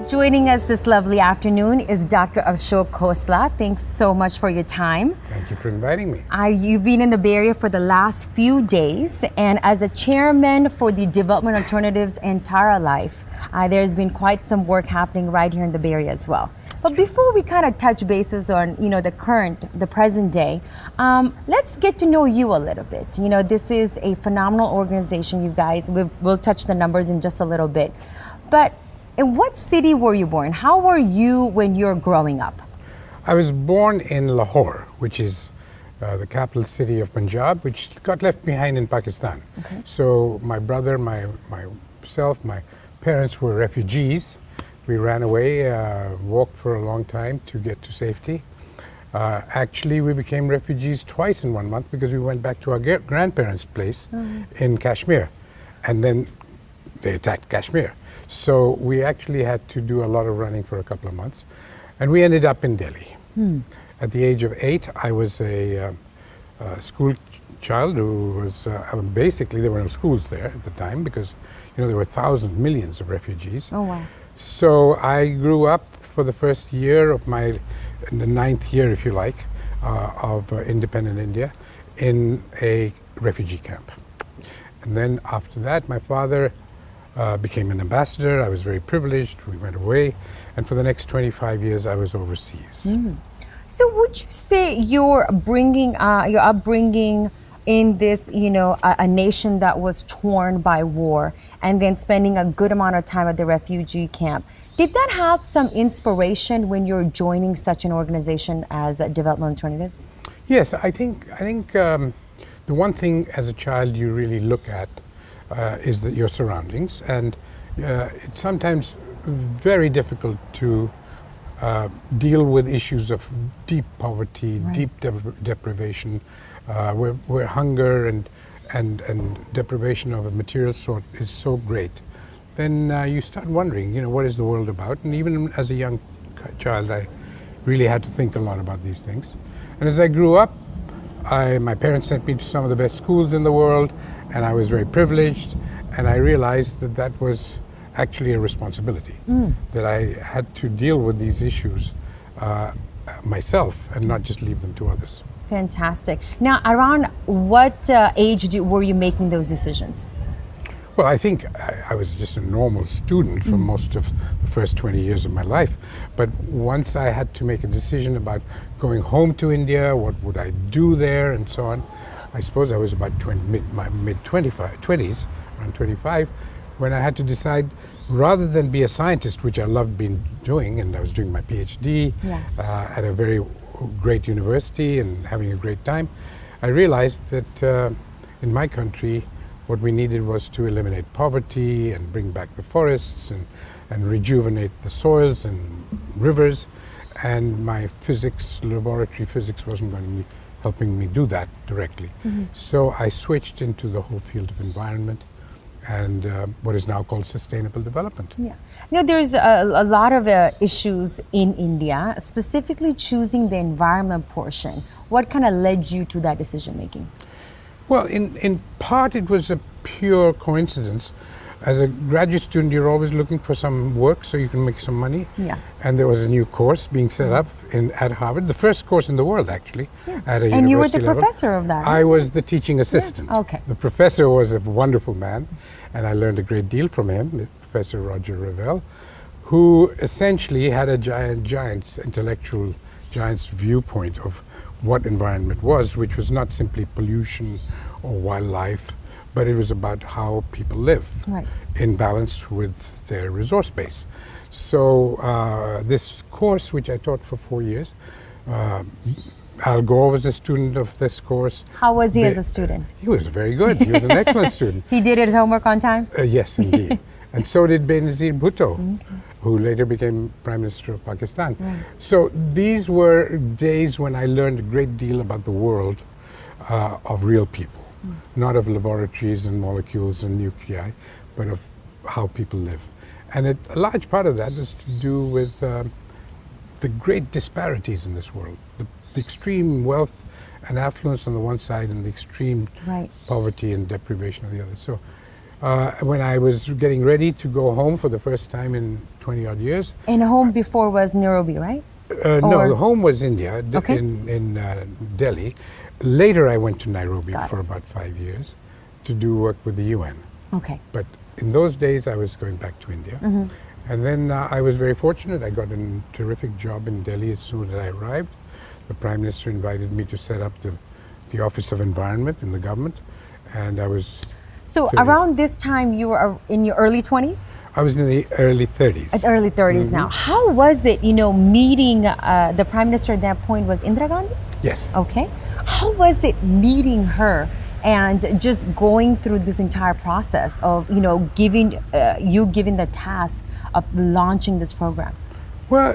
Joining us this lovely afternoon is Dr. Ashok Khosla. Thanks so much for your time. Thank you for inviting me. You've been in the Bay Area for the last few days, and as a chairman for the Development Alternatives and TARAlife, there's been quite some work happening right here in the Bay Area as well. But before we kind of touch bases on, the present day, let's get to know you a little bit. This is a phenomenal organization, you guys. We'll touch the numbers in just a little bit. But in what city were you born? How were you when you were growing up? I was born in Lahore, which is the capital city of Punjab, which got left behind in Pakistan. Okay. So my brother, myself, my parents were refugees. We ran away, walked for a long time to get to safety. Actually, we became refugees twice in 1 month because we went back to our grandparents' place in Kashmir, and then they attacked Kashmir. So we actually had to do a lot of running for a couple of months, and we ended up in Delhi. At the age of 8, I was a school child who was, basically there were no schools there at the time because, there were thousands, millions of refugees. Oh, wow. So I grew up for the first year of the 9th year, if you like, of independent India in a refugee camp. And then after that, my father became an ambassador. I was very privileged. We went away. And for the next 25 years, I was overseas. So would you say your upbringing in this, a nation that was torn by war and then spending a good amount of time at the refugee camp, did that have some inspiration when you're joining such an organization as Development Alternatives? Yes, I think the one thing as a child you really look at is your surroundings, and it's sometimes very difficult to deal with issues of deep poverty, deep deprivation, where hunger and deprivation of a material sort is so great. Then you start wondering, what is the world about? And even as a young child, I really had to think a lot about these things. And as I grew up, my parents sent me to some of the best schools in the world, and I was very privileged, and I realized that that was actually a responsibility, that I had to deal with these issues myself and not just leave them to others. Fantastic. Now, around what age were you making those decisions? Well, I think I was just a normal student for most of the first 20 years of my life. But once I had to make a decision about going home to India, what would I do there, and so on, I suppose I was about my mid-20s, around 25, when I had to decide, rather than be a scientist, which I loved doing, and I was doing my PhD at a very great university and having a great time, I realized that in my country, what we needed was to eliminate poverty and bring back the forests and rejuvenate the soils and rivers. And my laboratory physics wasn't going to be helping me do that directly. So I switched into the whole field of environment and what is now called sustainable development. Yeah. There's a lot of issues in India, specifically choosing the environment portion. What kind of led you to that decision making? Well, in part it was a pure coincidence. As a graduate student, you're always looking for some work so you can make some money. Yeah. And there was a new course being set up at Harvard, the first course in the world, actually, at a university level. And you were the professor of that, right? I was the teaching assistant. Yeah. Okay. The professor was a wonderful man, and I learned a great deal from him, Professor Roger Revelle, who essentially had a intellectual giant's viewpoint of what environment was, which was not simply pollution or wildlife, but it was about how people live in balance with their resource base. So this course, which I taught for 4 years, Al Gore was a student of this course. How was he as a student? He was very good. He was an excellent student. He did his homework on time? Yes, indeed. And so did Benazir Bhutto, who later became Prime Minister of Pakistan. So these were days when I learned a great deal about the world of real people, not of laboratories and molecules and nuclei, but of how people live. And a large part of that was to do with the great disparities in this world, the extreme wealth and affluence on the one side and the extreme poverty and deprivation on the other. So when I was getting ready to go home for the first time in 20 odd years. And home before was Nairobi, right? No, the home was India, Okay. in Delhi. Later, I went to Nairobi Got for it. about 5 years to do work with the UN. Okay. But in those days, I was going back to India. And then I was very fortunate. I got a terrific job in Delhi as soon as I arrived. The Prime Minister invited me to set up the Office of Environment in the government. And I was So Pretty- around this time, you were in your early 20s? I was in the early 30s. At early 30s now. How was it, meeting the Prime Minister at that point was Indira Gandhi? Yes. Okay. How was it meeting her and just going through this entire process of, giving the task of launching this program? Well,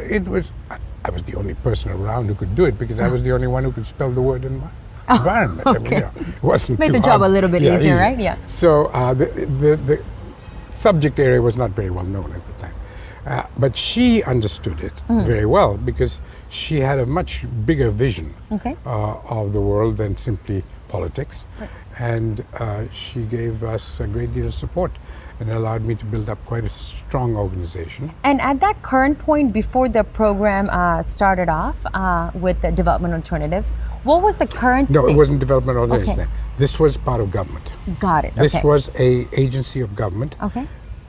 I was the only person around who could do it because I was the only one who could spell the word environment. okay. It wasn't Made too the job hard. a little bit easier, right? Yeah. So the subject area was not very well known at the time. But she understood it very well because she had a much bigger vision Okay. of the world than simply politics. Right. And she gave us a great deal of support and allowed me to build up quite a strong organization. And at that current point, before the program started off with the development alternatives, what was the current No, state? it wasn't development organization. Okay. This was part of government. Got it. This Okay. was a agency of government, Okay.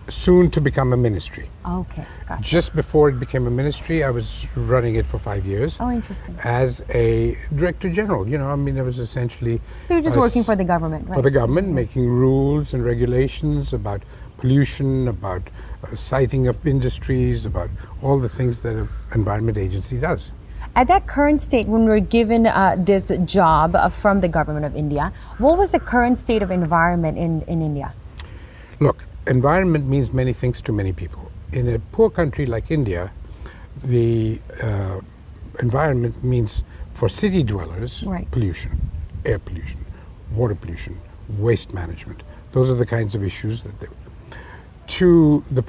soon to become a ministry. Okay. Gotcha. Just before it became a ministry, I was running it for 5 years Oh, interesting. as a director general. I was essentially So you're just a working s- for the government, right? for the government, making rules and regulations about pollution, about siting of industries, about all the things that an environment agency does. At that current state, when we were given this job from the government of India, what was the current state of environment in India? Look, environment means many things to many people. In a poor country like India, the environment means for city dwellers Right. pollution, air pollution, water pollution, waste management. Those are the kinds of issues that they. To the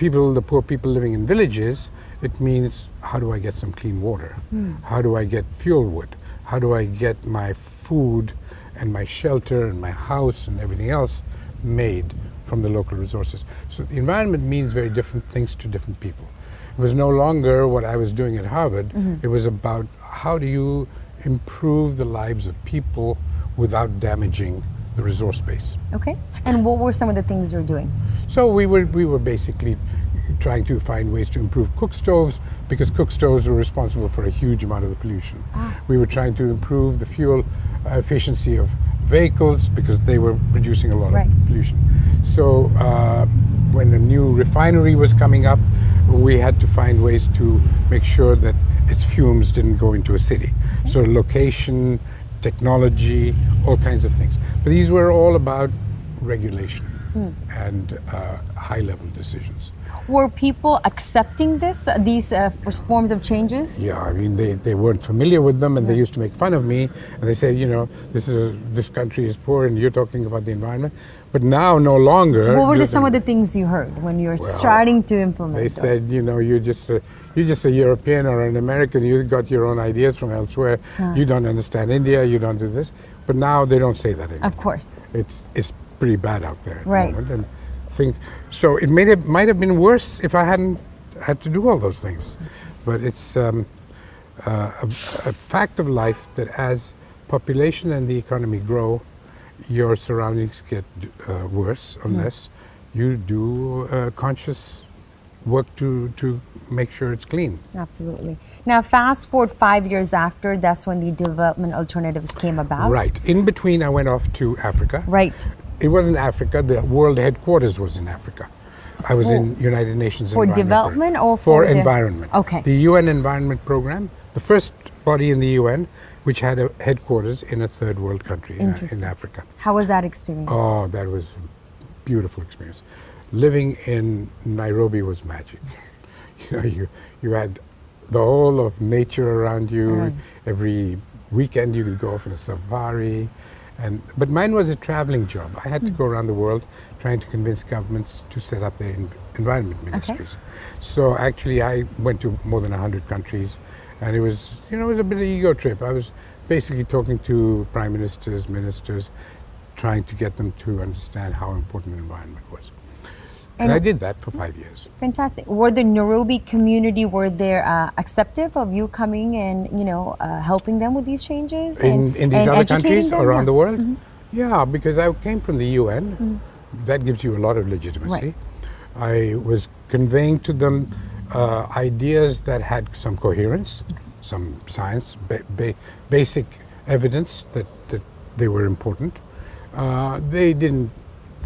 poor people living in villages, it means how do I get some clean water? How do I get fuel wood? How do I get my food and my shelter and my house and everything else made from the local resources? So the environment means very different things to different people. It was no longer what I was doing at Harvard. It was about how do you improve the lives of people without damaging the resource base. Okay. And what were some of the things you're doing? So we were basically trying to find ways to improve cook stoves because cook stoves were responsible for a huge amount of the pollution. We were trying to improve the fuel efficiency of vehicles because they were producing a lot Right. of pollution. So when a new refinery was coming up, we had to find ways to make sure that its fumes didn't go into a city. So location, technology, all kinds of things. But these were all about regulation and high-level decisions. Were people accepting these forms of changes? Yeah, I mean, they weren't familiar with them, and they used to make fun of me, and they said, this country is poor, and you're talking about the environment. But now, no longer. What were some of the things you heard when you were starting to implement They those? said, you're just a European or an American. You got your own ideas from elsewhere. You don't understand India. You don't do this. But now they don't say that anymore. Of course. It's pretty bad out there at Right. the moment, and things. So it might have been worse if I hadn't had to do all those things. But it's a fact of life that as population and the economy grow, your surroundings get worse unless you do conscious work to make sure it's clean. Absolutely. Now, fast forward 5 years after, that's when the development alternatives came about. Right. In between, I went off to Africa. Right. It wasn't Africa. The world headquarters was in Africa. I was in United Nations For Environment development Program. or for the- environment? Okay. The UN Environment Program, the first body in the UN which had a headquarters in a third world country in Interesting. Africa. How was that experience? Oh, that was a beautiful experience. Living in Nairobi was magic. You had the whole of nature around you. Right. Every weekend you could go off on a safari. But mine was a traveling job. I had to go around the world trying to convince governments to set up their environment ministries. So actually I went to more than 100 countries, and it was a bit of an ego trip. I was basically talking to prime ministers, ministers, trying to get them to understand how important the environment was. And I did that for 5 years. Fantastic. Were the Nairobi community, were they acceptive of you coming and, helping them with these changes? In these other countries them? around the world? Yeah, because I came from the UN. That gives you a lot of legitimacy. Right. I was conveying to them ideas that had some coherence, some science, basic evidence that they were important. They didn't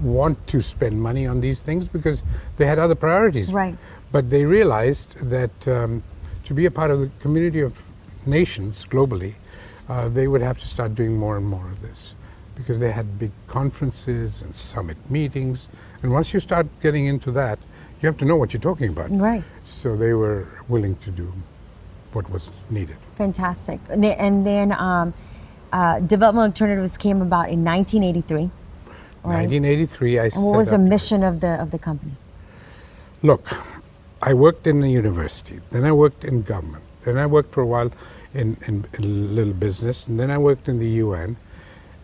want to spend money on these things because they had other priorities. Right. But they realized that to be a part of the community of nations globally, they would have to start doing more and more of this, because they had big conferences and summit meetings. And once you start getting into that, you have to know what you're talking about. Right. So they were willing to do what was needed. Fantastic. And then Development Alternatives came about in 1983. Right. 1983, I set And what was the up- mission of the company? Look, I worked in a university, then I worked in government, then I worked for a while in a little business, and then I worked in the UN.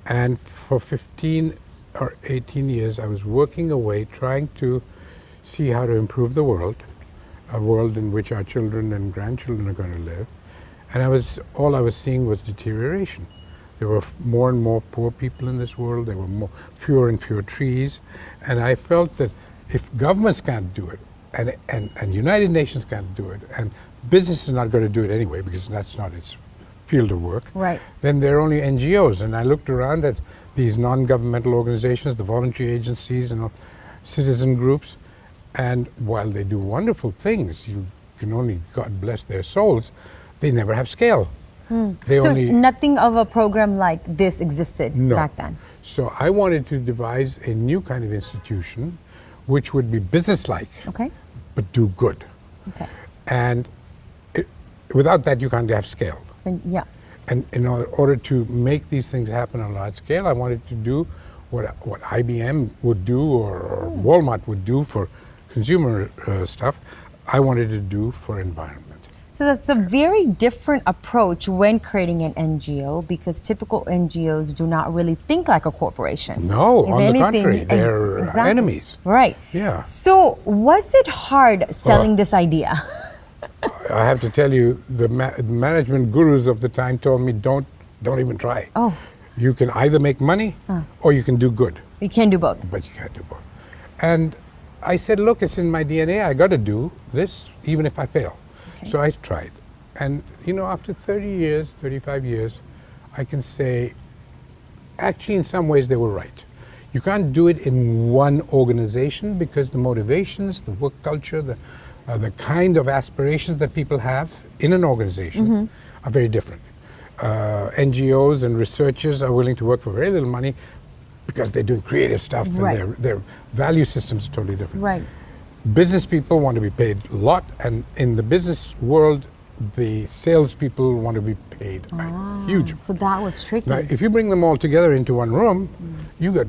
And for 15 or 18 years, I was working away trying to see how to improve the world, a world in which our children and grandchildren are going to live. And all I was seeing was deterioration. There were more and more poor people in this world. There were fewer and fewer trees. And I felt that if governments can't do it, and United Nations can't do it, and business is not going to do it anyway because that's not its field of work, Right. then there are only NGOs. And I looked around at these non-governmental organizations, the voluntary agencies and citizen groups, and while they do wonderful things, you can only, God bless their souls, they never have scale. They So only, nothing of a program like this existed No. back then. So I wanted to devise a new kind of institution which would be businesslike, Okay. but do good. Okay. And without that, you can't have scale. Yeah. And in order to make these things happen on a large scale, I wanted to do what IBM would do or Walmart would do for consumer stuff, I wanted to do for environment. So that's a very different approach when creating an NGO, because typical NGOs do not really think like a corporation. No, If on anything, the contrary, they're exactly. enemies. Right. Yeah. So was it hard selling this idea? I have to tell you, the management gurus of the time told me, don't even try. Oh. You can either make money or you can do good, You can do both. but you can't do both. And I said, look, it's in my DNA. I got to do this, even if I fail. Okay. So I tried. And, after 30 years, 35 years, I can say, actually, in some ways, they were right. You can't do it in one organization because the motivations, the work culture, the kind of aspirations that people have in an organization are very different. NGOs and researchers are willing to work for very little money because they're doing creative stuff, Right. and their value systems are totally different. Right. Business people want to be paid a lot, and in the business world, the salespeople want to be paid a huge. So that was tricky. Now, if you bring them all together into one room, you got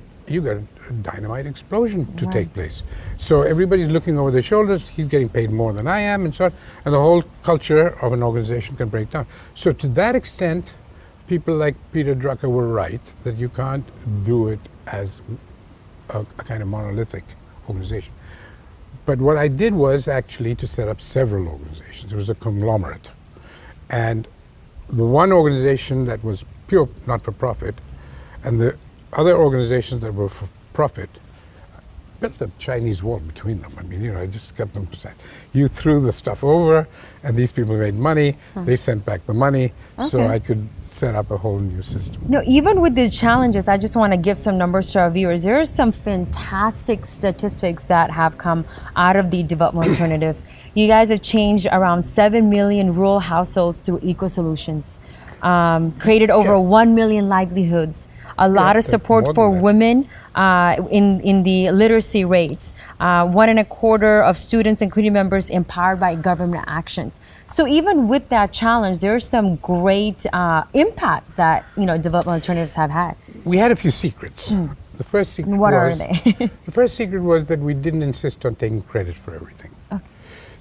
a dynamite explosion to Right. take place. So everybody's looking over their shoulders. He's getting paid more than I am, and so on. And the whole culture of an organization can break down. So to that extent, people like Peter Drucker were right that you can't do it as a kind of monolithic organization. But what I did was actually to set up several organizations. It was a conglomerate. And the one organization that was pure not-for-profit, and the other organizations that were for profit, built a Chinese wall between them. I mean, I just kept them aside. You threw the stuff over, and these people made money. They sent back the money, so Okay. I could set up a whole new system. No, even with the challenges, I just want to give some numbers to our viewers. There are some fantastic statistics that have come out of the development alternatives. You guys have changed around 7 million rural households through eco-solutions, created over 1 million livelihoods, a lot of that's support more for than that. women in the literacy rates, 1.25% of students and community members empowered by government actions. So even with that challenge, there's some great impact that development alternatives have had. We had a few secrets. The first secret What are was, they? the first secret was that we didn't insist on taking credit for everything. Okay.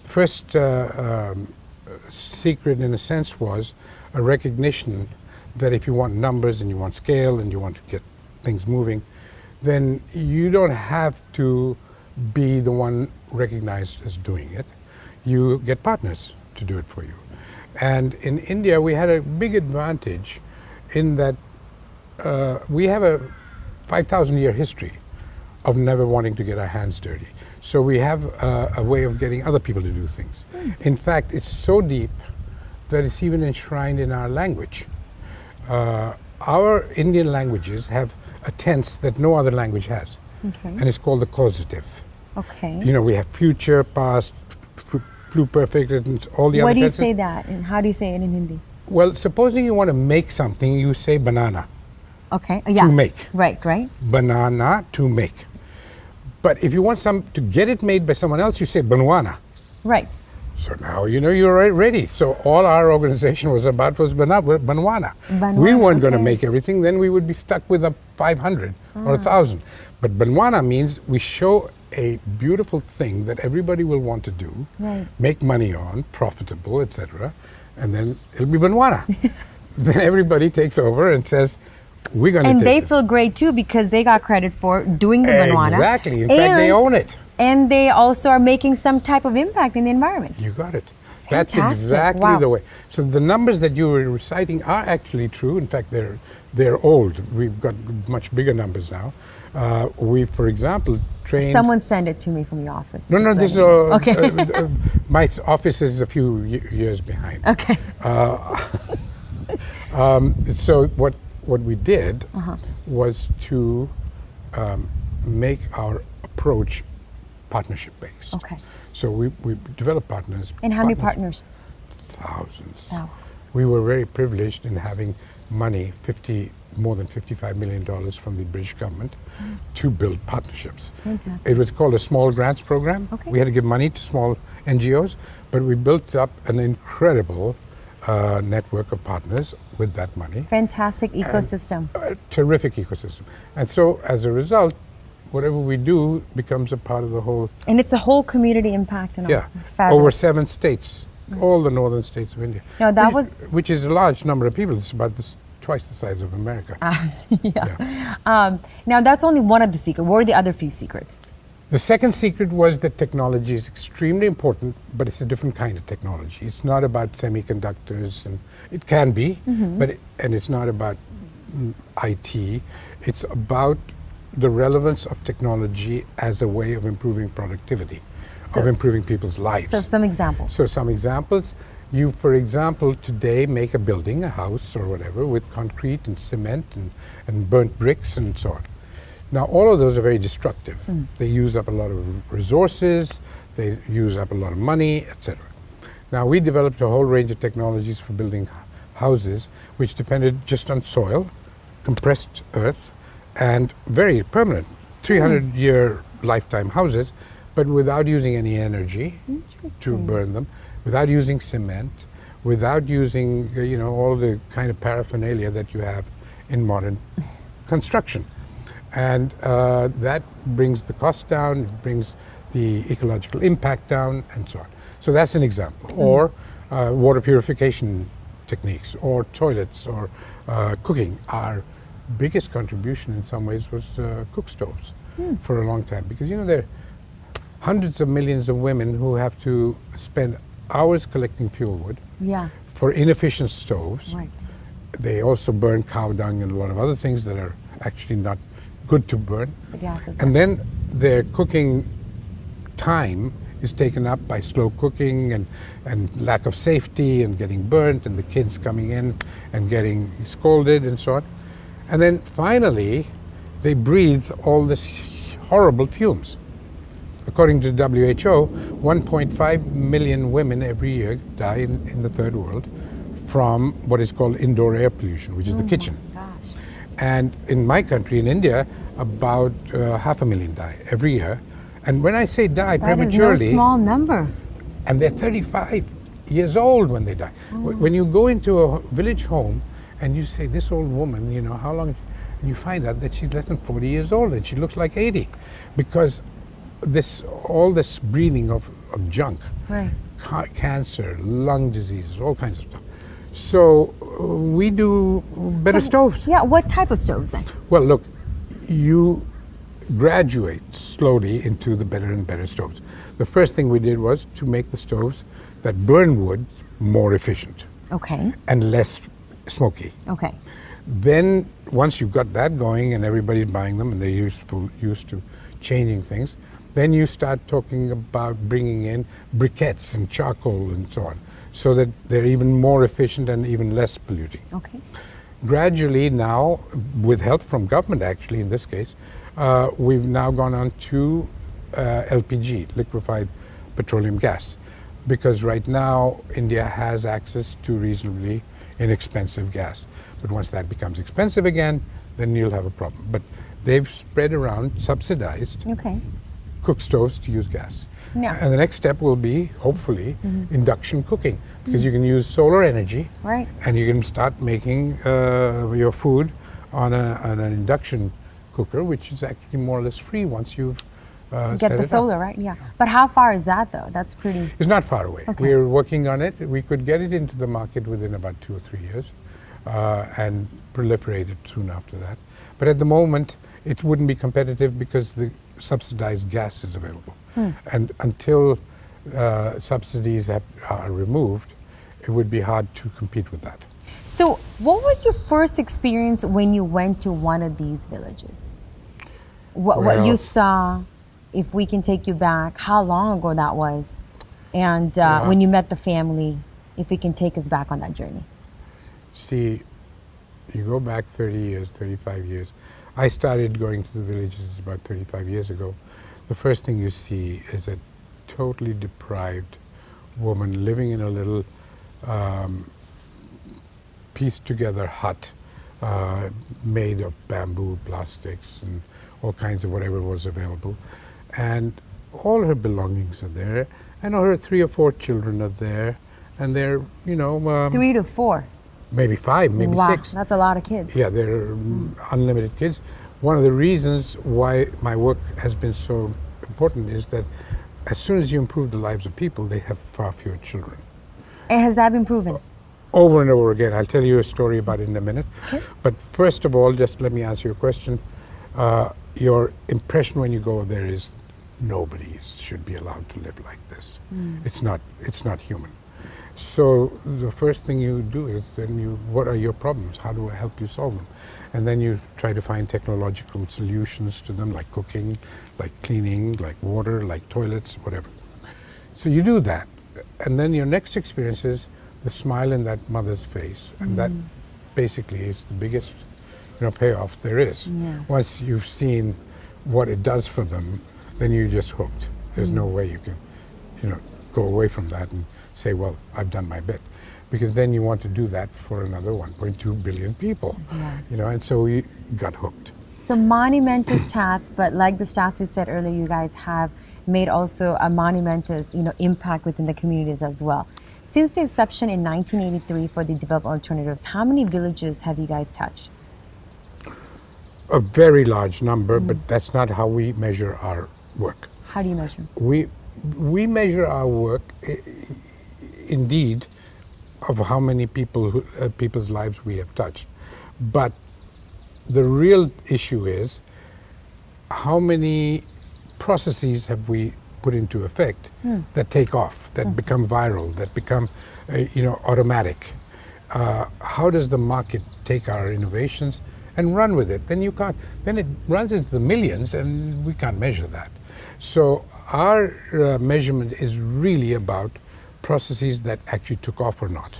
The first secret, in a sense, was a recognition that if you want numbers and you want scale and you want to get things moving, then you don't have to be the one recognized as doing it. You get partners to do it for you. And in India, we had a big advantage in that we have a 5,000-year history of never wanting to get our hands dirty. So we have a way of getting other people to do things. In fact, it's so deep that it's even enshrined in our language. Our Indian languages have a tense that no other language has, and it's called the causative. Okay. You know, we have future, past, pluperfect, and all the other What do you tenses. say that, and how do you say it in Hindi? Well, supposing you want to make something, you say banana, Okay. Yeah. to make. Right. Right. Banana, to make. But if you want to get it made by someone else, you say banwana. Right. So now you know you're ready. So all our organization was about was banwana. We weren't going to okay. make everything, then we would be stuck with a 500 or 1,000. But banwana means we show a beautiful thing that everybody will want to do, Right. make money on, profitable, etc. And then it'll be banwana. Then everybody takes over and says, we're going to And take they this. feel great too because they got credit for doing the banwana. Exactly. In fact, they own it. And they also are making some type of impact in the environment. You got it. That's Fantastic. exactly Wow. the way. So the numbers that you were reciting are actually true. In fact, they're old. We've got much bigger numbers now. We, for example, trained. Someone send it to me from your office. No, Just this is let me know. Okay. my office is a few years behind. Okay. So what we did Uh-huh. was to make our approach partnership based. Okay. So we developed partners. And how many partners? Thousands. Thousands. We were very privileged in having money, more than $55 million from the British government to build partnerships. Fantastic. It was called a small grants program. Okay. We had to give money to small NGOs, but we built up an incredible network of partners with that money. Fantastic ecosystem. A terrific ecosystem. And so as a result, whatever we do becomes a part of the whole, And it's a whole community impact and all. over Fabulous. 7 states, all the northern states of India. No, that was Which is a large number of people. It's about twice the size of America. yeah. Now that's only one of the secrets. What are the other few secrets? The second secret was that technology is extremely important, but it's a different kind of technology. It's not about semiconductors, and it can be, and it's not about IT. It's about the relevance of technology as a way of improving productivity, of improving people's lives. So some examples. So some examples. You, for example, today make a building, a house or whatever, with concrete and cement and burnt bricks and so on. Now, all of those are very destructive. They use up a lot of resources, they use up a lot of money, etc. Now, we developed a whole range of technologies for building houses, which depended just on soil, compressed earth, and very permanent, 300-year lifetime houses, but without using any energy to burn them, without using cement, without using all the kind of paraphernalia that you have in modern construction. And that brings the cost down, it brings the ecological impact down, and so on. So that's an example. Or water purification techniques, or toilets, or cooking. Our biggest contribution in some ways was cook stoves for a long time. Because there are hundreds of millions of women who have to spend hours collecting fuel wood for inefficient stoves. Right. They also burn cow dung and a lot of other things that are actually not good to burn. The gases. And then their cooking time is taken up by slow cooking and lack of safety and getting burnt and the kids coming in and getting scolded and so on. And then finally, they breathe all this horrible fumes. According to WHO, 1.5 million women every year die in the third world from what is called indoor air pollution, which is the kitchen. Gosh. And in my country, in India, about 500,000 die every year. And when I say die That is prematurely, no small number. and they're 35 years old when they die. When you go into a village home and you say, this old woman, how long, and you find out that she's less than 40 years old and she looks like 80 because all this breathing of junk, Right. cancer, lung diseases, all kinds of stuff. So we do better stoves. Yeah, what type of stoves then? Well, look, you graduate slowly into the better and better stoves. The first thing we did was to make the stoves that burn wood more efficient Okay. and less smoky. Okay. Then once you've got that going and everybody's buying them and they're used to changing things, then you start talking about bringing in briquettes and charcoal and so on, so that they're even more efficient and even less polluting. Okay. Gradually now, with help from government actually in this case, we've now gone on to LPG, liquefied petroleum gas, because right now India has access to reasonably inexpensive gas. But once that becomes expensive again, then you'll have a problem. But they've spread around subsidized Okay. cook stoves to use gas. Yeah. And the next step will be, hopefully, induction cooking, because you can use solar energy, Right. and you can start making your food on an induction cooker, which is actually more or less free once you've Get set the it up. solar, right? Yeah. But how far is that though? That's pretty. It's not far away. Okay. We're working on it. We could get it into the market within about 2 or 3 years and proliferate it soon after that. But at the moment, it wouldn't be competitive because the subsidized gas is available. And until subsidies are removed, it would be hard to compete with that. So, what was your first experience when you went to one of these villages? What Well- you saw, if we can take you back, how long ago that was, and when you met the family, if we can take us back on that journey. See, you go back 30 years, 35 years. I started going to the villages about 35 years ago. The first thing you see is a totally deprived woman living in a little pieced together hut made of bamboo, plastics, and all kinds of whatever was available. And all her belongings are there, and her 3 or 4 children are there, and they're, 3 to 4. maybe 5, maybe Wow, 6. that's a lot of kids. Yeah, they're unlimited kids. One of the reasons why my work has been so important is that as soon as you improve the lives of people, they have far fewer children. And has that been proven? Over and over again. I'll tell you a story about it in a minute. Okay. But first of all, just let me answer your question. Your impression when you go there is nobody should be allowed to live like this. It's not human. So the first thing you do is then what are your problems? How do I help you solve them? And then you try to find technological solutions to them, like cooking, like cleaning, like water, like toilets, whatever. So you do that. And then your next experience is the smile in that mother's face. And that basically is the biggest payoff there is. Yeah. Once you've seen what it does for them, then you're just hooked. There's no way you can, go away from that and say, well, I've done my bit. Because then you want to do that for another 1.2 billion people. Yeah. And so we got hooked. So monumental stats, but like the stats we said earlier, you guys have made also a monumental, impact within the communities as well. Since the inception in 1983 for the development alternatives, how many villages have you guys touched? A very large number, but that's not how we measure our work. How do you measure? We measure our work, indeed, of how many people's lives we have touched. But the real issue is how many processes have we put into effect that take off, that become viral, that become, automatic. How does the market take our innovations and run with it? Then it runs into the millions, and we can't measure that. So our measurement is really about processes that actually took off or not.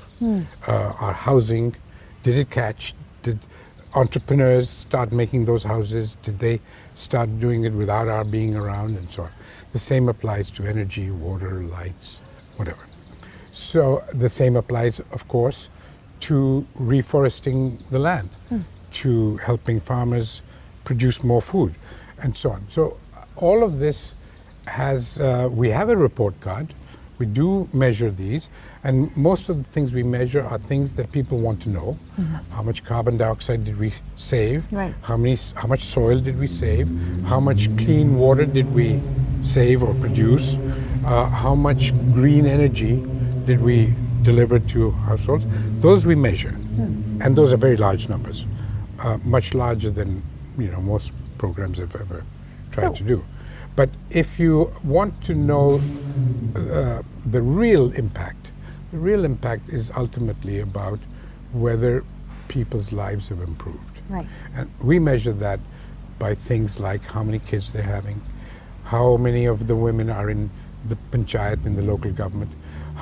Our housing, did it catch? Did entrepreneurs start making those houses? Did they start doing it without our being around, and so on? The same applies to energy, water, lights, whatever. So the same applies, of course, to reforesting the land, to helping farmers produce more food, and so on. So all of this we have a report card. We do measure these, and most of the things we measure are things that people want to know. How much carbon dioxide did we save? Right. How much soil did we save? How much clean water did we save or produce? How much green energy did we deliver to households? Those we measure, and those are very large numbers, much larger than most programs have ever tried So- to do. But if you want to know the real impact is ultimately about whether people's lives have improved. Right. And we measure that by things like how many kids they're having, how many of the women are in the panchayat, in the local government,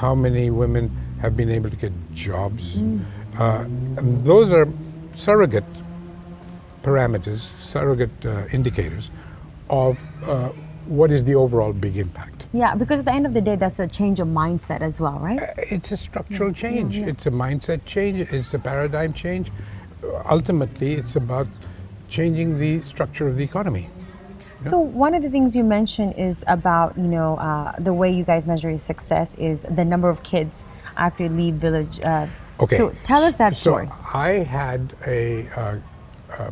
how many women have been able to get jobs. And those are surrogate parameters, surrogate indicators of what is the overall big impact. Yeah, because at the end of the day, that's a change of mindset as well, right? It's a structural change. It's a mindset change. It's a paradigm change. Ultimately, it's about changing the structure of the economy. So one of the things you mentioned is about, the way you guys measure your success is the number of kids after you leave village. Okay. So tell us that story. So I had a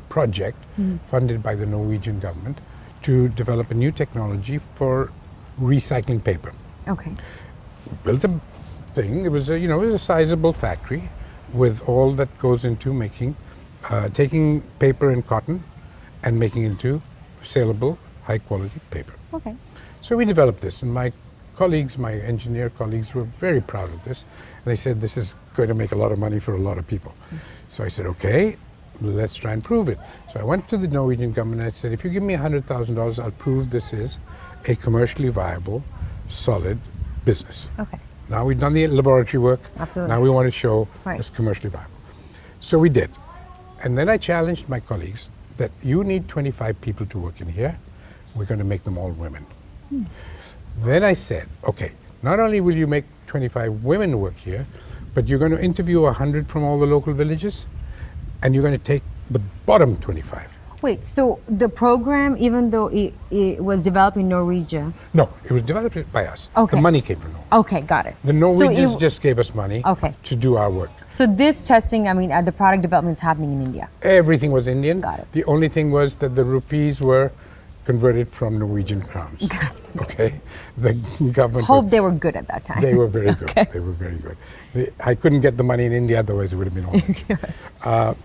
project funded by the Norwegian government to develop a new technology for recycling paper. Okay. Built a thing. It was a sizable factory with all that goes into making, taking paper and cotton and making it into saleable, high quality paper. Okay. So we developed this, and my colleagues, my engineer colleagues, were very proud of this. And they said, this is going to make a lot of money for a lot of people. So I said, okay, let's try and prove it. So I went to the Norwegian government and I said, if you give me $100,000, I'll prove this is a commercially viable, solid business. Okay. Now we've done the laboratory work. Absolutely. Now we want to show Right. it's commercially viable. So we did. And then I challenged my colleagues that you need 25 people to work in here. We're going to make them all women. Then I said, okay, not only will you make 25 women work here, but you're going to interview 100 from all the local villages, and you're going to take the bottom 25. Wait, so the program, even though it was developed in Norwegia. No, it was developed by us. Okay. The money came from Norway. Okay, got it. The Norwegians just gave us money Okay. to do our work. So this testing, the product development is happening in India. Everything was Indian. Got it. The only thing was that the rupees were converted from Norwegian crowns. Okay, the government. Hope they were good at that time. They were very good. Okay. They were very good. I couldn't get the money in India, otherwise it would have been all right.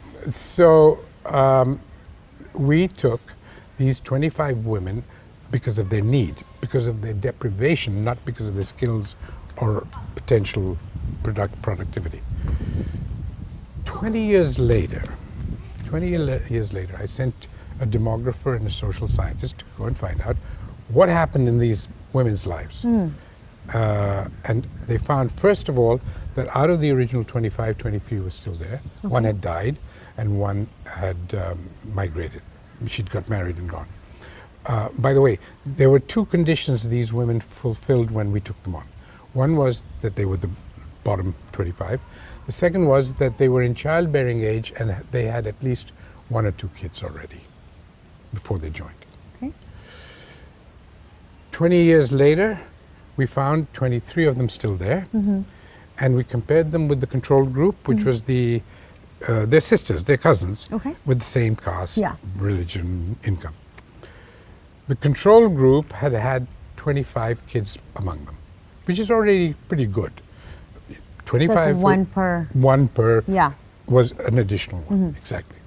We took these 25 women because of their need, because of their deprivation, not because of their skills or potential productivity. 20 years later, I sent a demographer and a social scientist to go and find out what happened in these women's lives. And they found, first of all, that out of the original 25, 23 were still there. Okay. One had died and one had migrated. She'd got married and gone. By the way, there were two conditions these women fulfilled when we took them on. One was that they were the bottom 25. The second was that they were in childbearing age and they had at least 1 or 2 kids already before they joined. Okay. 20 years later, we found 23 of them still there, and we compared them with the control group, which was their sisters, their cousins, Okay. with the same caste, Yeah. religion, income. The control group had had 25 kids among them, which is already pretty good. 25 It's like one per. one per Yeah. was an additional one, exactly.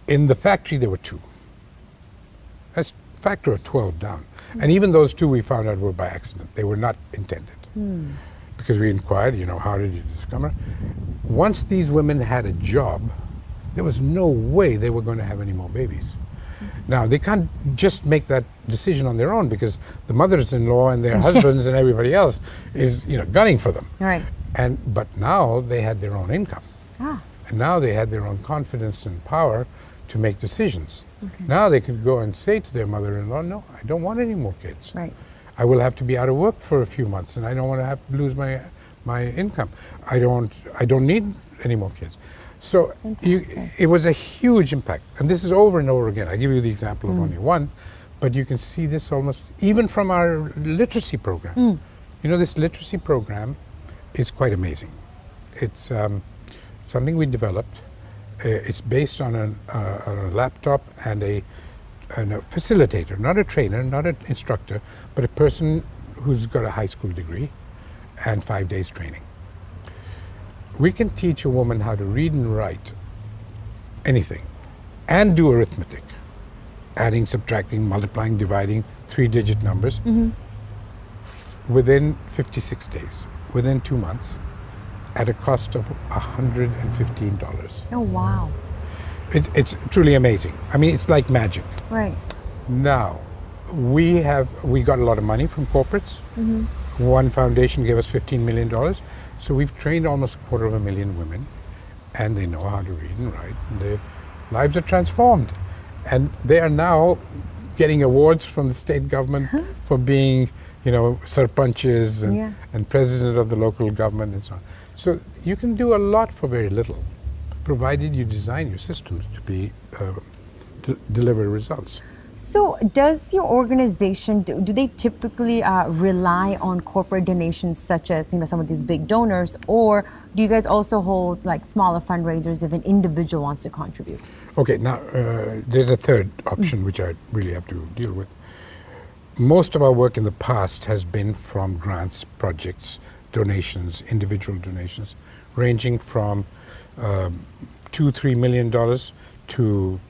In the factory, there were 2. That's a factor of 12 down. And even those 2 we found out were by accident. They were not intended. Because we inquired, how did you discover? Once these women had a job, there was no way they were going to have any more babies. Now, they can't just make that decision on their own because the mothers-in-law and their husbands and everybody else is, gunning for them. Right. But now they had their own income. Ah. And now they had their own confidence and power to make decisions. Okay. Now they could go and say to their mother-in-law, no, I don't want any more kids. Right. I will have to be out of work for a few months and I don't want to have to lose my income. I don't need any more kids. So it was a huge impact. And this is over and over again. I give you the example of only one, but you can see this almost, even from our literacy program. This literacy program is quite amazing. It's something we developed. It's based on a laptop and a facilitator, not a trainer, not an instructor, but a person who's got a high school degree and 5 days training. We can teach a woman how to read and write anything and do arithmetic adding, subtracting, multiplying, dividing 3-digit numbers within 56 days, within 2 months, at a cost of $115. Oh, wow. It's truly amazing. I mean, it's like magic. Right. Now, we got a lot of money from corporates. One foundation gave us $15 million. So we've trained almost 250,000 women, and they know how to read and write, and their lives are transformed. And they are now getting awards from the state government for being, sarpanches and president of the local government and so on. So you can do a lot for very little, provided you design your systems to be to deliver results. So does your organization, do they typically rely on corporate donations such as some of these big donors, or do you guys also hold like smaller fundraisers if an individual wants to contribute? Okay, now there's a third option which I really have to deal with. Most of our work in the past has been from grants, projects, donations, individual donations, ranging from $2-3 million to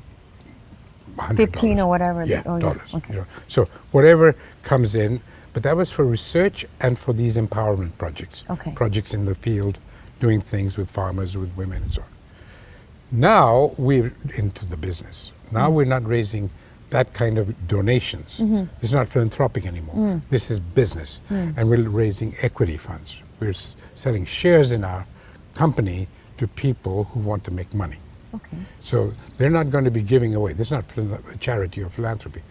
$100. 15 or whatever. Yeah, oh, dollars. Yeah. Okay. So whatever comes in, but that was for research and for these empowerment projects. Okay. Projects in the field, doing things with farmers, with women, and so on. Now we're into the business. Now we're not raising that kind of donations. It's not philanthropic anymore. This is business. And we're raising equity funds. We're selling shares in our company to people who want to make money. Okay. So they're not going to be giving away. This is not charity or philanthropy.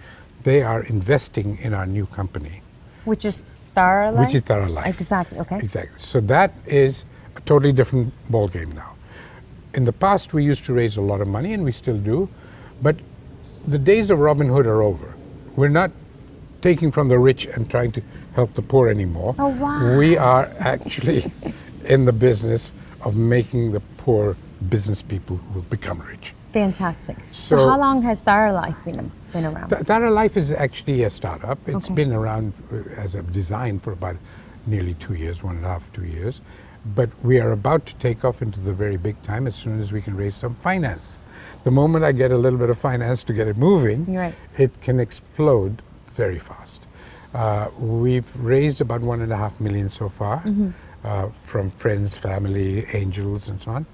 They are investing in our new company. Which is TARAlife? Which is TARAlife. Exactly, okay. Exactly. So that is a totally different ballgame now. In the past, we used to raise a lot of money, and we still do, but the days of Robin Hood are over. We're not taking from the rich and trying to help the poor anymore. Oh, wow. We are actually in the business of making the poor business people who will become rich. Fantastic. So how long has TARAlife been around? TARAlife is actually a startup. It's Okay. been around as a design for about nearly 2 years, 1.5, 2 years. But we are about to take off into the very big time as soon as we can raise some finance. The moment I get a little bit of finance to get it moving, Right. it can explode very fast. We've raised about $1.5 million so far from friends, family, angels, and so on.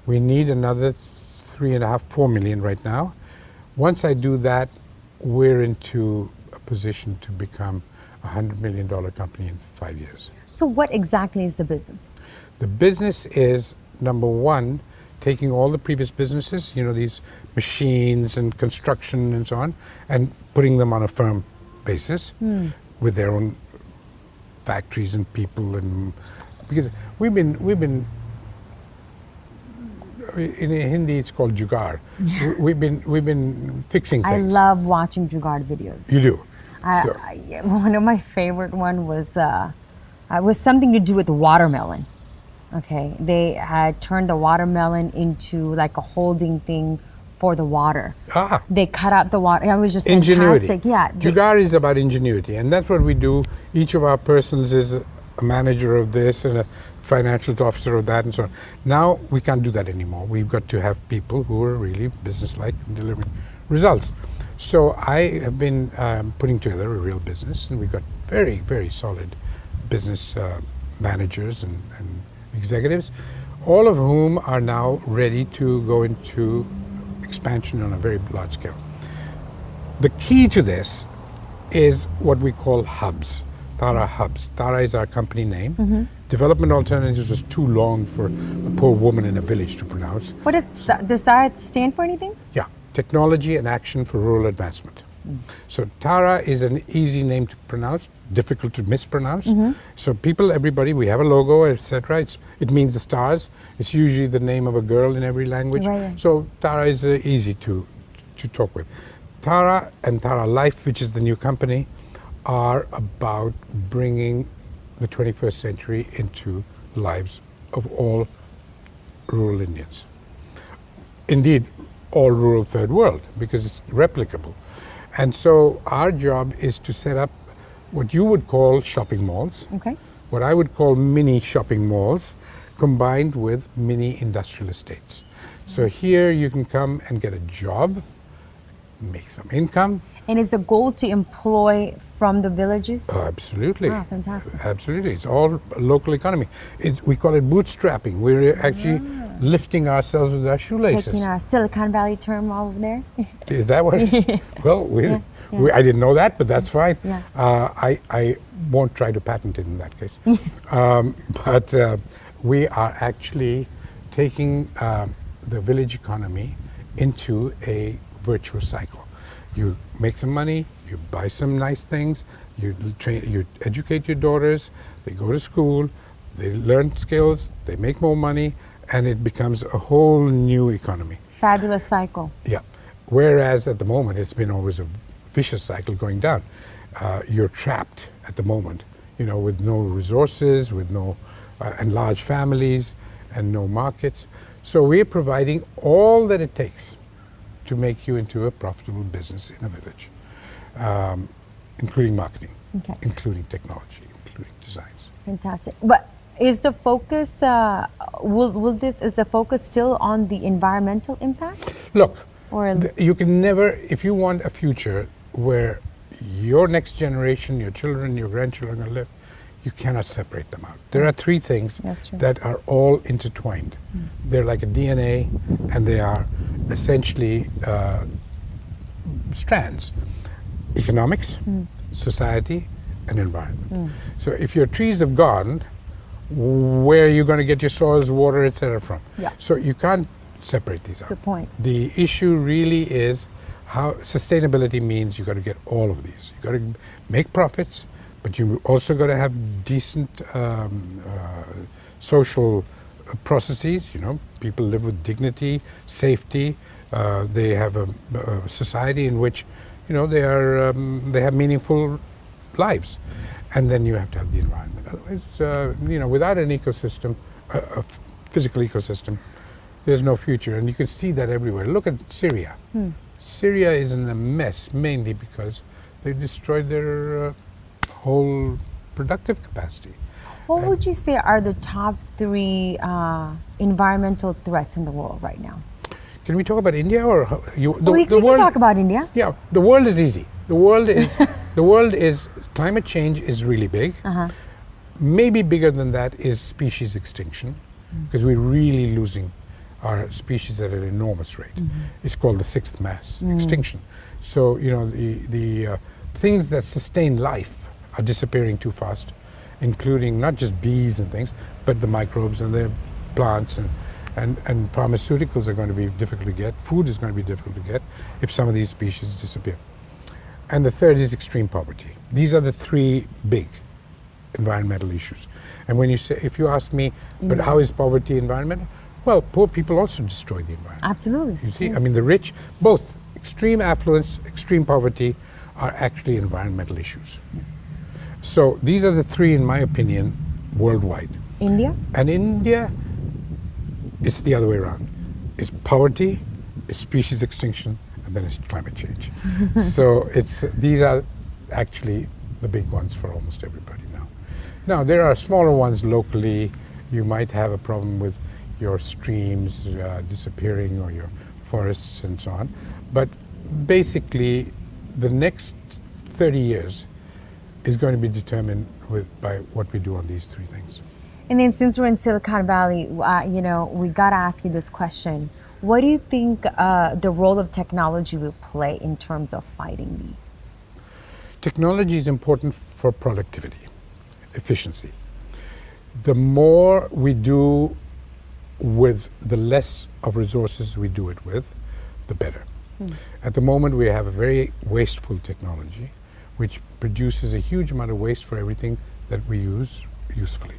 We need another $3.5, $4 million right now. Once I do that, we're into a position to become a $100 million company in 5 years. So what exactly is the business? The business is, number one, taking all the previous businesses, these machines and construction and so on, and putting them on a firm basis with their own factories and people, and because we've been in Hindi it's called jugaad. We've been fixing I things. love watching jugaad videos. You do. One of my favorite one was something to do with watermelon. Okay, they had turned the watermelon into like a holding thing for the water. They cut out the water. It was just Ingenuity. fantastic. Yeah. Jugaad is about ingenuity, and that's what we do. Each of our persons is a manager of this and a financial officer of that and so on. Now we can't do that anymore. We've got to have people who are really businesslike and delivering results. So I have been putting together a real business, and we've got very, very solid business managers and executives, all of whom are now ready to go into expansion on a very large scale. The key to this is what we call hubs, Tara Hubs. Tara is our company name. Development Alternatives was too long for a poor woman in a village to pronounce. What does TARA stand for anything? Yeah, Technology and Action for Rural Advancement. So Tara is an easy name to pronounce, difficult to mispronounce. So everybody, we have a logo, etc. It means the stars. It's usually the name of a girl in every language. Right. So Tara is easy to talk with. Tara and TARAlife, which is the new company, are about bringing the 21st century into the lives of all rural Indians. Indeed, all rural third world, because it's replicable. And so our job is to set up what you would call shopping malls, Okay. what I would call mini shopping malls, combined with mini industrial estates. So here you can come and get a job, make some income. And is the goal to employ from the villages? Oh, absolutely. Ah, fantastic. Absolutely. It's all local economy. We call it bootstrapping. We're actually lifting ourselves with our shoelaces. Taking our Silicon Valley term over there. Is that what? Well, I didn't know that, but that's fine. Yeah. I won't try to patent it in that case. But we are actually taking the village economy into a virtuous cycle. You make some money, you buy some nice things, you educate your daughters, they go to school, they learn skills, they make more money, and it becomes a whole new economy. Fabulous cycle. Yeah. Whereas at the moment, it's been always a vicious cycle going down. You're trapped at the moment, with no resources, with no, and large families, and no markets. So we're providing all that it takes to make you into a profitable business in a village, including marketing, including technology, including designs. Fantastic. But is the focus, is the focus still on the environmental impact? Look, Or you can never, if you want a future where your next generation, your children, your grandchildren are going to live, you cannot separate them out. There are three things that are all intertwined. They're like a DNA, and they are essentially strands: economics, society, and environment. So if your trees have gone, where are you going to get your soils, water, etc. from? Yeah. So you can't separate these out. Good point. The issue really is how sustainability means you got to get all of these. You got to make profits, but you also got to have decent social processes. People live with dignity, safety. They have a society in which, they have meaningful lives, and then you have to have the environment. Otherwise, without an ecosystem, a physical ecosystem, there's no future, and you can see that everywhere. Look at Syria. Syria is in a mess mainly because they destroyed their whole productive capacity. What would you say are the top three environmental threats in the world right now? Can we talk about India or We can talk about India. Yeah, the world is easy. The world is climate change is really big. Maybe bigger than that is species extinction, because we're really losing our species at an enormous rate. It's called the sixth mass extinction. So the things that sustain life are disappearing too fast, including not just bees and things, but the microbes and the plants, and pharmaceuticals are going to be difficult to get. Food is going to be difficult to get if some of these species disappear. And the third is extreme poverty. These are the three big environmental issues. And if you ask me, but how is poverty environmental? Well, poor people also destroy the environment. Absolutely. You see, I mean, the rich, both extreme affluence, extreme poverty, are actually environmental issues. So these are the three, in my opinion, worldwide. India? And India, it's the other way around. It's poverty, it's species extinction, and then it's climate change. So these are actually the big ones for almost everybody now. Now, there are smaller ones locally. You might have a problem with your streams disappearing or your forests and so on. But basically, the next 30 years is going to be determined by what we do on these three things. And then since we're in Silicon Valley, we got to ask you this question. What do you think the role of technology will play in terms of fighting these? Technology is important for productivity, efficiency. The more we do with the less of resources we do it with, the better. At the moment, we have a very wasteful technology, which produces a huge amount of waste for everything that we use usefully.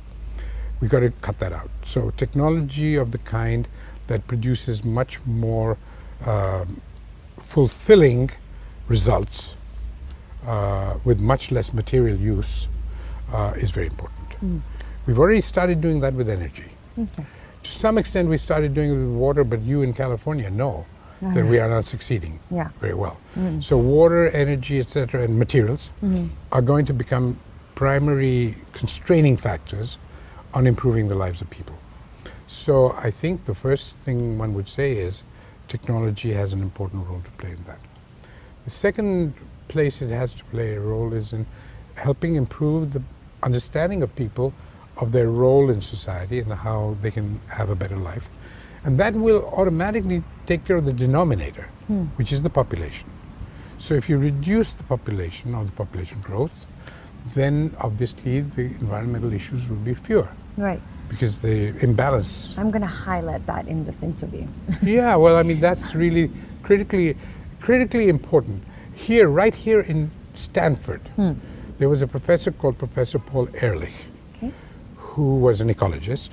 We've got to cut that out. So technology of the kind that produces much more fulfilling results with much less material use is very important. We've already started doing that with energy. To some extent, we started doing it with water, but you in California know that we are not succeeding very well. So water, energy, etc., and materials are going to become primary constraining factors on improving the lives of people. So I think the first thing one would say is technology has an important role to play in that. The second place it has to play a role is in helping improve the understanding of people of their role in society and how they can have a better life. And that will automatically take care of the denominator, which is the population. So if you reduce the population or the population growth, then obviously the environmental issues will be fewer. Right. Because the imbalance. I'm going to highlight that in this interview. Yeah, well, I mean, that's really critically important. Here, right here in Stanford, there was a professor called Professor Paul Ehrlich, who was an ecologist,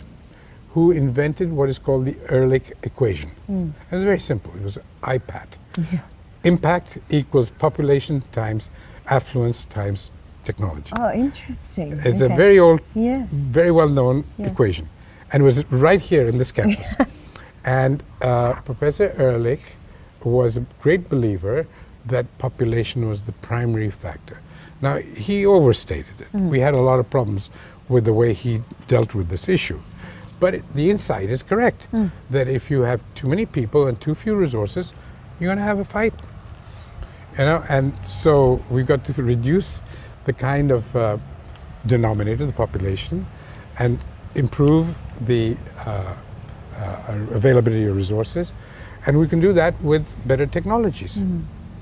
who invented what is called the Ehrlich equation. It was very simple. It was IPAT. Yeah. Impact equals population times affluence times technology. Oh, interesting. It's a very old, Yeah. very well-known equation. And it was right here in this campus. And Professor Ehrlich was a great believer that population was the primary factor. Now, he overstated it. We had a lot of problems with the way he dealt with this issue. But the insight is correct, that if you have too many people and too few resources, you're going to have a fight. You know, and so we've got to reduce the kind of denominator, the population, and improve the availability of resources. And we can do that with better technologies.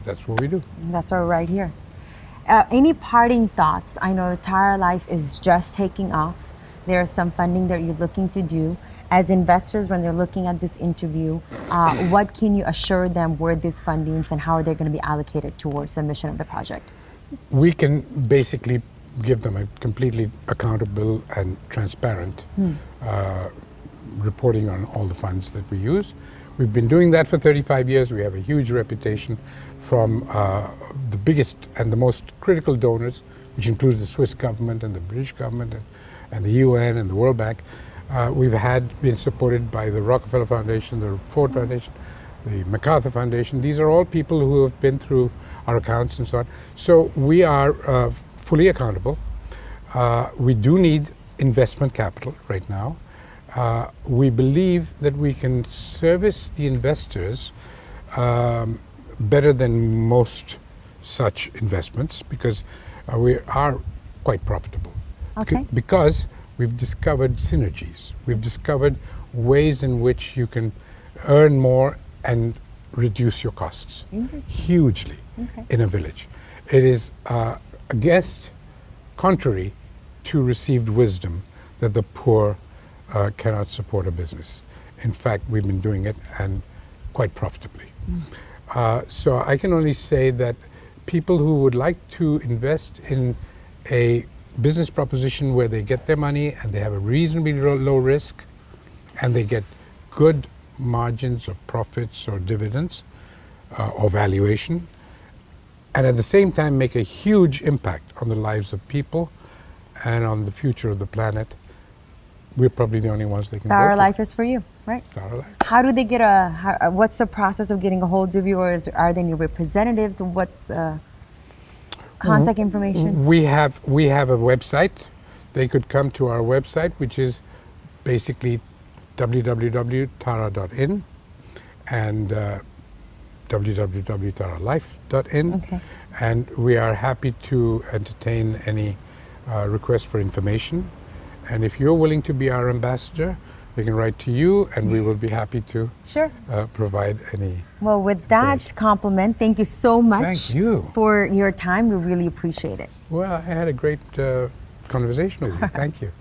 That's what we do. That's all right here. Any parting thoughts? I know TARAlife is just taking off. There's some funding that you're looking to do. As investors, when they're looking at this interview, what can you assure them were these fundings and how are they going to be allocated towards the mission of the project? We can basically give them a completely accountable and transparent reporting on all the funds that we use. We've been doing that for 35 years. We have a huge reputation from the biggest and the most critical donors, which includes the Swiss government and the British government and the UN and the World Bank. We've been supported by the Rockefeller Foundation, the Ford Foundation, the MacArthur Foundation. These are all people who have been through our accounts and so on. So we are fully accountable. We do need investment capital right now. We believe that we can service the investors better than most such investments because we are quite profitable. Okay. Because we've discovered synergies. We've discovered ways in which you can earn more and reduce your costs hugely in a village. It is against contrary to received wisdom that the poor cannot support a business. In fact, we've been doing it and quite profitably. So I can only say that people who would like to invest in a business proposition where they get their money and they have a reasonably low risk and they get good margins or profits or dividends or valuation, and at the same time make a huge impact on the lives of people and on the future of the planet, we're probably the only ones they can go to. TARAlife is for you, right? TARAlife. How do they get what's the process of getting a hold of you, or are there any representatives? What's contact information? We have a website. They could come to our website, which is basically www.tara.in and www.taralife.in. Okay. And we are happy to entertain any requests for information. And if you're willing to be our ambassador, they can write to you, and we will be happy to provide any. Well, with that compliment, thank you so much Thank you. for your time. We really appreciate it. Well, I had a great conversation with you. Thank you.